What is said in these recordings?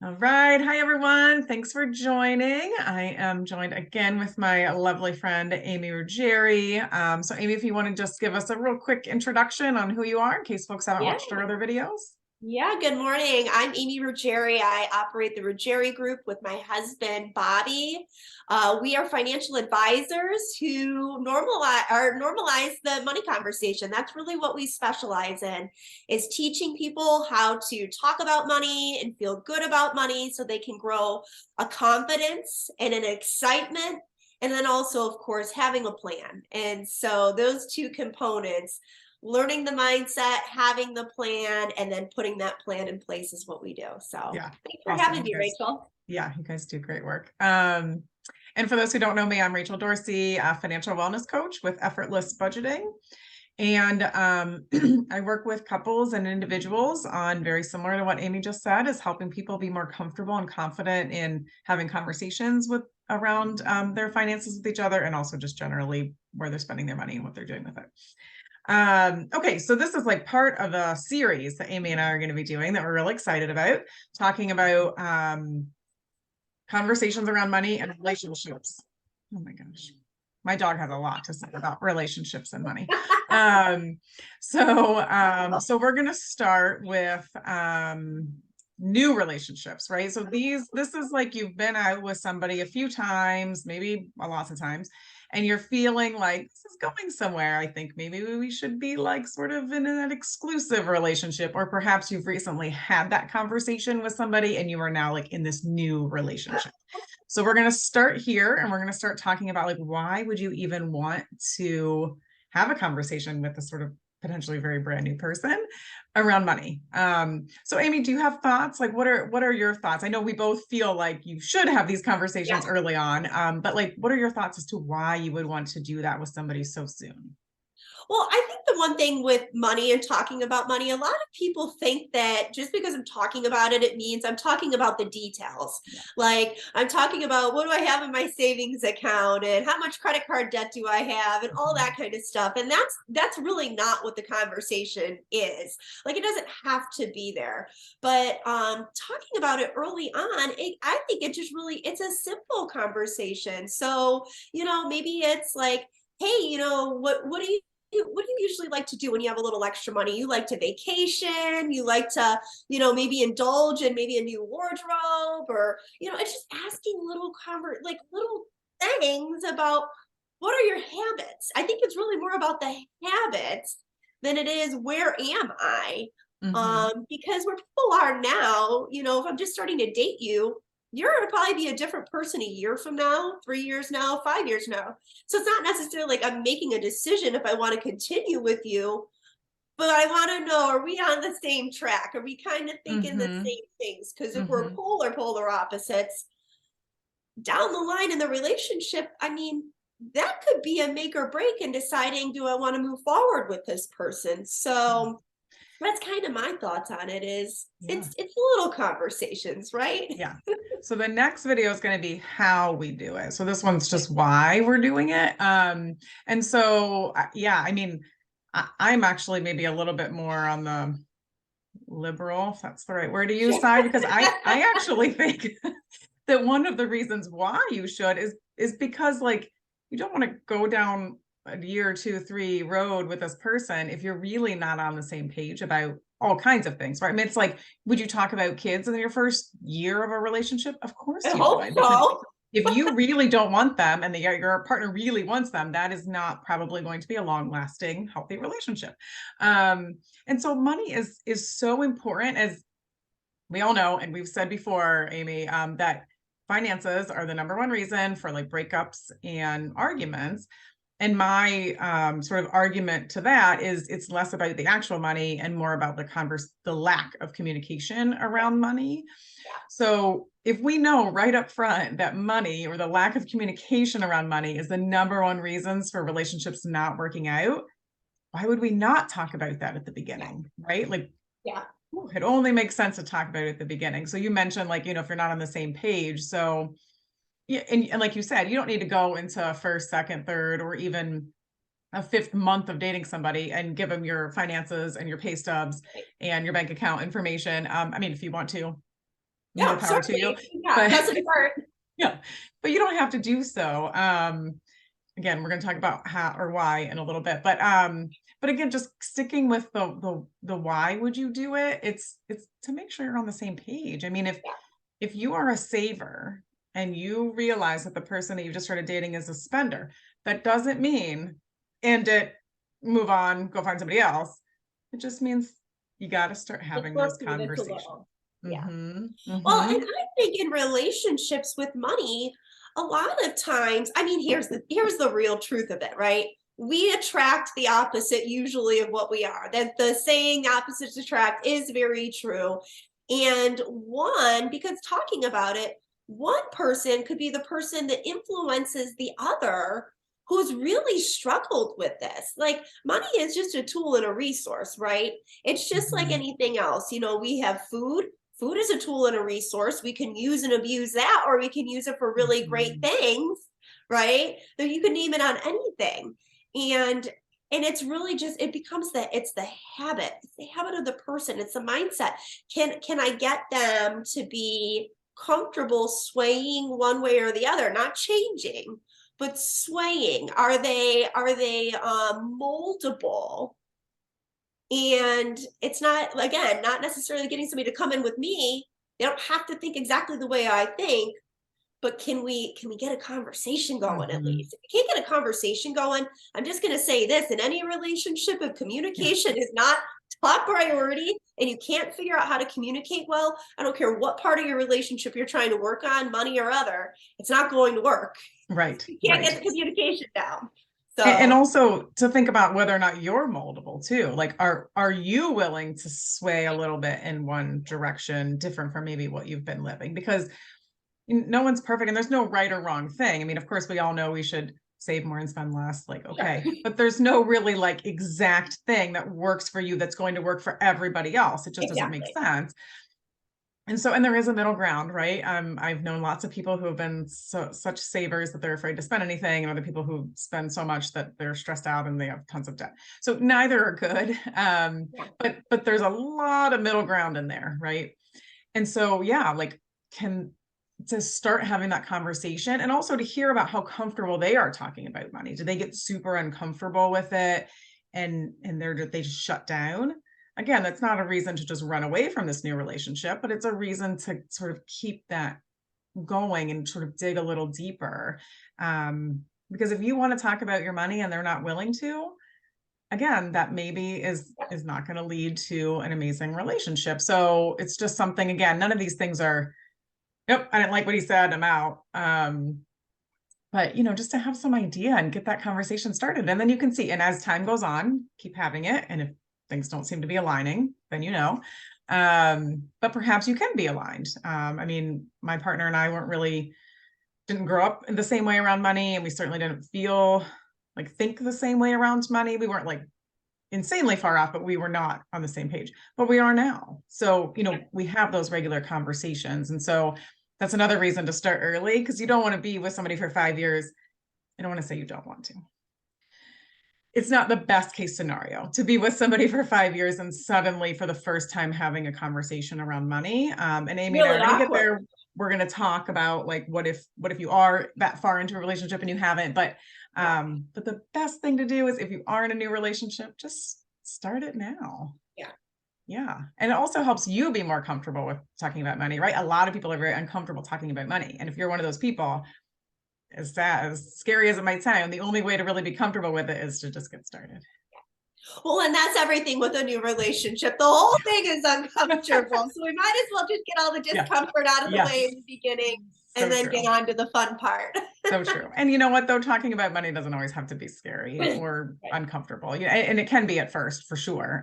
All right. Hi, everyone. Thanks for joining. I am joined again with my lovely friend, Amy Ruggieri. So Amy, if you want to just give us a real quick introduction on who you are in case folks haven't Yeah, watched our other videos. yeah. Good morning. I'm Amy Ruggieri. I operate the Ruggieri Group with my husband, Bobby. We are financial advisors who normalize the money conversation. That's really what we specialize in, is teaching people how to talk about money and feel good about money so they can grow a confidence and an excitement. And then also, of course, having a plan. And so those two components, learning the mindset, having the plan, and then putting that plan in place is what we do. So Yeah. thanks for Awesome. having me, Rachel. Yeah, you guys do great work. And for those who don't know me, I'm Rachel Dorsey, a financial wellness coach with Effortless Budgeting. And I work with couples and individuals on very similar to what Amy just said, is helping people be more comfortable and confident in having conversations with around their finances with each other, and also just generally where they're spending their money and what they're doing with it. Okay, so this is like part of a series that Amy and I are going to be doing that we're really excited about, talking about conversations around money and relationships. Oh my gosh. My dog has a lot to say about relationships and money. So we're going to start with new relationships, right? So this is like you've been out with somebody a few times, maybe a lots of times, and you're feeling like this is going somewhere. I think maybe we should be like sort of in an exclusive relationship, or perhaps you've recently had that conversation with somebody and you are now like in this new relationship. So we're going to start here and we're going to start talking about like, why would you even want to have a conversation with a sort of potentially very brand new person around money? So Amy, do you have thoughts? Like, what are your thoughts? I know we both feel like you should have these Yeah. conversations early on, but like, what are your thoughts as to why you would want to do that with somebody so soon? Well, I think the one thing with money and talking about money, a lot of people think that just because I'm talking about it, it means I'm talking about the details. Yeah. Like I'm talking about what do I have in my savings account and how much credit card debt do I have and all that kind of stuff. And that's really not what the conversation is. Like it doesn't have to be there. But talking about it early on, I think it just really it's a simple conversation. So, maybe it's like, hey, what do you usually like to do when you have a little extra money? You like to vacation, you like to, maybe indulge in maybe a new wardrobe, or, it's just asking little things about what are your habits. I think it's really more about the habits than it is where am I? Mm-hmm. Because where people are now, if I'm just starting to date you, you're going to probably be a different person a year from now, 3 years now, 5 years now. So it's not necessarily like I'm making a decision if I want to continue with you, but I want to know, are we on the same track? Are we kind of thinking the Mm-hmm. same things? Because if we're Mm-hmm. polar opposites down the line in the relationship, I mean, that could be a make or break in deciding, do I want to move forward with this person? So that's kind of my thoughts on it is Yeah. it's little conversations, right? Yeah. So the next video is going to be how we do it. So this one's just why we're doing it. And so, yeah, I mean, I'm actually maybe a little bit more on the liberal, if that's the right word to use, side, because I actually think that one of the reasons why you should is because like you don't want to go down a year, 2, 3 road with this person if you're really not on the same page about all kinds of things, right? I mean, it's like, would you talk about kids in your first year of a relationship? Of course I you hope would, because so. if you really don't want them and your partner really wants them, that is not probably going to be a long-lasting, healthy relationship. And so money is so important, as we all know, and we've said before, Amy, that finances are the number one reason for like breakups and arguments. And my sort of argument to that is it's less about the actual money and more about the lack of communication around money. Yeah. So if we know right up front that money or the lack of communication around money is the number one reasons for relationships not working out, why would we not talk about that at the Yeah. beginning, right? Like, Yeah. it only makes sense to talk about it at the beginning. So you mentioned like, if you're not on the same page. So yeah, and like you said, you don't need to go into a first, second, third, or even a fifth month of dating somebody and give them your finances and your pay stubs Right. and your bank account information. I mean, if you want to, more Yeah, power to you. certainly. Yeah, But doesn't hurt. yeah, but you don't have to do so. Again, we're going to talk about how or why in a little bit, but again, just sticking with the why would you do it? It's to make sure you're on the same page. I mean, if you are a saver and you realize that the person that you just started dating is a spender, that doesn't mean end it, move on, go find somebody else. It just means you got to start Let's having work those through this a conversations. little. Yeah. Mm-hmm, Well, and mm-hmm. I think in relationships with money, a lot of times, I mean, here's the real truth of it, right? We attract the opposite usually of what we are. That the saying the opposites attract is very true. And one, because talking about it, one person could be the person that influences the other who's really struggled with this. Like money is just a tool and a resource, right? It's just like Mm-hmm. anything else. You know, we have food. Food is a tool and a resource. We can use and abuse that, or we can use it for really great Mm-hmm. things, right? So you can name it on anything. And it's really just it becomes it's the habit. It's the habit of the person. It's the mindset. Can I get them to be comfortable swaying one way or the other, not changing, but swaying? Are they moldable? And it's not, again, not necessarily getting somebody to come in with me. They don't have to think exactly the way I think, but can we get a conversation going at Mm-hmm. least? If you can't get a conversation going, I'm just going to say this: in any relationship, if Yeah. communication is not top priority and you can't figure out how to communicate well, I don't care what part of your relationship you're trying to work on, money or other, it's not going to work. Right, You can't get right. the communication down. And So also to think about whether or not you're moldable too. Like, are you willing to sway a little bit in one direction, different from maybe what you've been living? Because no one's perfect and there's no right or wrong thing. I mean, of course, we all know we should save more and spend less, like, sure. okay, but there's no really like exact thing that works for you that's going to work for everybody else. It just doesn't make Exactly. sense. And so, and there is a middle ground, right? I've known lots of people who have been such savers that they're afraid to spend anything, and other people who spend so much that they're stressed out and they have tons of debt. So neither are good. Yeah. But there's a lot of middle ground in there, right? And so, yeah, like can to start having that conversation and also to hear about how comfortable they are talking about money. Do they get super uncomfortable with it and they just shut down? Again, that's not a reason to just run away from this new relationship, but it's a reason to sort of keep that going and sort of dig a little deeper. Because if you want to talk about your money and they're not willing to, again, that maybe is not going to lead to an amazing relationship. So it's just something, again, none of these things are, yep, I didn't like what he said, I'm out. But just to have some idea and get that conversation started. And then you can see, and as time goes on, keep having it. And if things don't seem to be aligning, then but perhaps you can be aligned. I mean, my partner and I didn't grow up in the same way around money, and we certainly didn't think the same way around money. We weren't like insanely far off, but we were not on the same page, but we are now. So, we have those regular conversations. And so that's another reason to start early, because you don't want to be with somebody for 5 years. I don't want to say you don't want to. It's not the best case scenario to be with somebody for 5 years and suddenly for the first time having a conversation around money. And Amy and I Really are going to get awkward. there. We're going to talk about like, what if you are that far into a relationship and you haven't, but the best thing to do is if you are in a new relationship, just start it now. Yeah. Yeah. And it also helps you be more comfortable with talking about money, right? A lot of people are very uncomfortable talking about money. And if you're one of those people, as scary as it might sound, the only way to really be comfortable with it is to just get started. Well, and that's everything with a new relationship. The whole thing is uncomfortable. So we might as well just get all the Yeah. discomfort out of the way Yes. in the beginning and So then true. get on to the fun part. So true. And you know what, though, talking about money doesn't always have to be scary or Right. uncomfortable. Yeah, and it can be at first, for sure.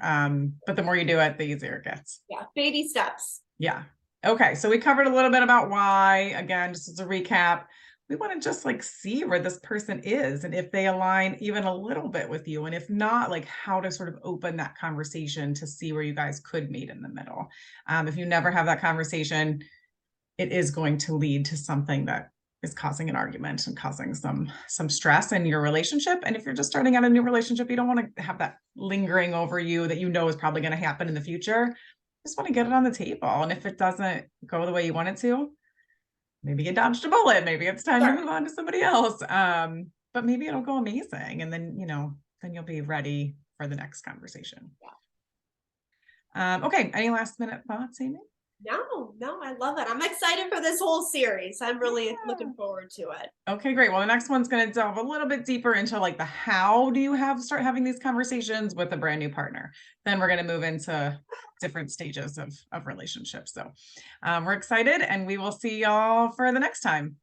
But the more you do it, the easier it gets. Yeah. Baby steps. Yeah. Okay. So we covered a little bit about why. Again, just as a recap, we want to just like see where this person is and if they align even a little bit with you. And if not, like how to sort of open that conversation to see where you guys could meet in the middle. If you never have that conversation, it is going to lead to something that is causing an argument and causing some stress in your relationship. And if you're just starting out a new relationship, you don't want to have that lingering over you that is probably going to happen in the future. just want to get it on the table. And if it doesn't go the way you want it to, maybe you dodged a bullet. Maybe it's time to Sure. move on to somebody else. But maybe it'll go amazing. And then, then you'll be ready for the next conversation. Okay. Any last minute thoughts, Amy? No, I love it. I'm excited for this whole series. I'm really Yeah. looking forward to it. Okay, great. Well, the next one's going to delve a little bit deeper into like the how do you start having these conversations with a brand new partner. Then we're going to move into different stages of relationships. So we're excited, and we will see y'all for the next time.